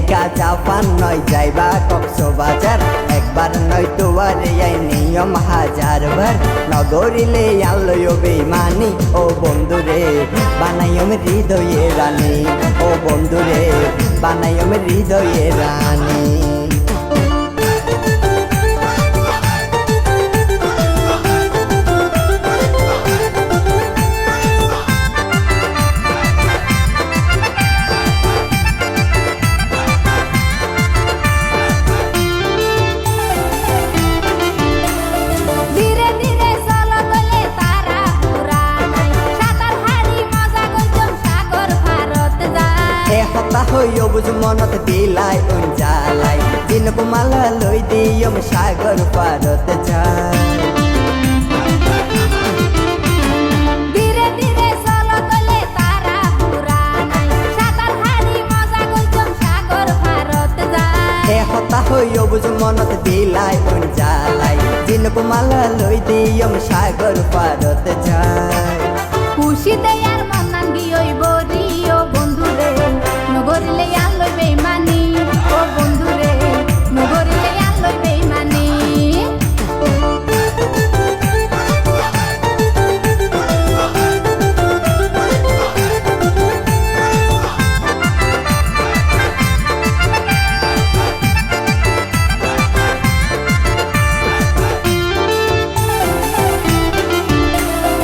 America Japan নয় যাইবা কক্সবাজার, একবার নয় তোয়ারে আই নিয়ম হাজারবার। নগরিলে আলোয় বেমানি ও বন্ধুরে বানাইম হৃদয়ে রানী, ও বন্ধুরে বানাইম হৃদয়ে রানী। বুঝ মনত দিলাই উঞ্জালাই দিনক মালা লই দিয়ম সাগর পারত যায়। ধীরে ধীরে চলো তলে তারা পুরানাই সাতার হাড়ি মজা কইতম সাগর পারত যায়। এ হতা হইও বুঝ মনত দিলাই উঞ্জালাই দিনক মালা লই দিয়ম সাগর পারত যায়। খুশিতে আর মনান গিয়ই বরিও বন্ধুরে নগরিলে আলোয় বেমানি, ও বন্ধুরে নগরিলে আলোয় বেমানি।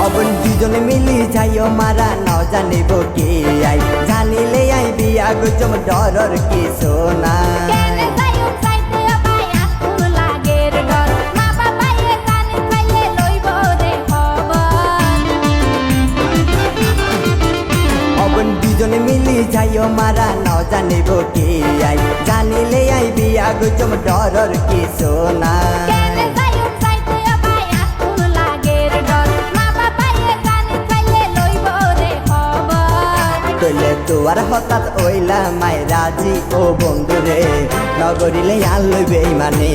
অবন দুজনে মিলি যাইও মারা ন জানিব কে আই, জানিলে আই বিয়া গজম ডরর কিছু না। কেনে যাইও চাইতে পাই আকুল লাগের ডর, মা বাবায়ে জানি খাইলে লইব রে খবর। অবন দুজনে মিলি যাইও মারা ন জানিব কে আই, জানিলে আই বিয়া গজম ডরর কিছু না। কেনে যাইও চাইতে পাই আকুল লাগের ডর, মা বাবায়ে জানি খাইলে লইব রে খবর। তলে তোয়ার হঠাৎ ওইলা মাই রাজি, ও বন্ধুরে নগরিলে আলোয় বেমানি,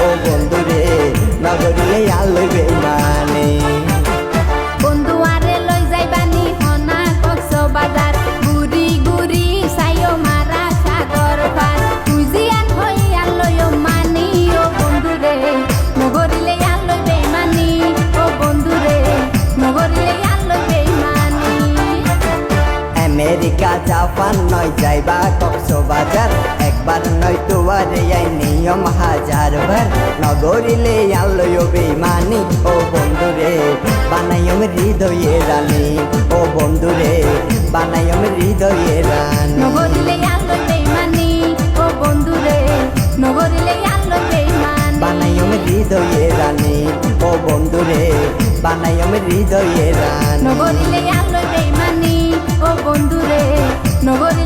ও বন্ধুরে নগরিলে আলোয় বেমানি। বন্ধু আরে লই যাইবানি হনা কক্সবাজার, গুরি গুরি সাইও মারা সাগর পার। তুই জিয়ান হই আলোয় মানি, ও বন্ধুরে নগরিলে আলোয় বেমানি, ও বন্ধুরে নগরিলে আলোয় বেমানি। আমেরিকা জাপান নয় যাইবা কক্সবাজার, একবার নয় তোয়ারে আই নিয়ম হাজারবার। নগরিলে আলোয় বেমানি, ও বন্ধুরে বানাইম হৃদয়ে রানী, ও বন্ধুরে বানাইম হৃদয়ে রানী। নগরিলে আলোয় বেমানি, ও বন্ধুরে নগরিলে আলোয় বেমানি। বানাইম হৃদয়ে রানী, ও বন্ধুরে বানাইম হৃদয়ে রানী। নগরিলে আলোয় বেমানি, ও বন্ধুরে নগরিলে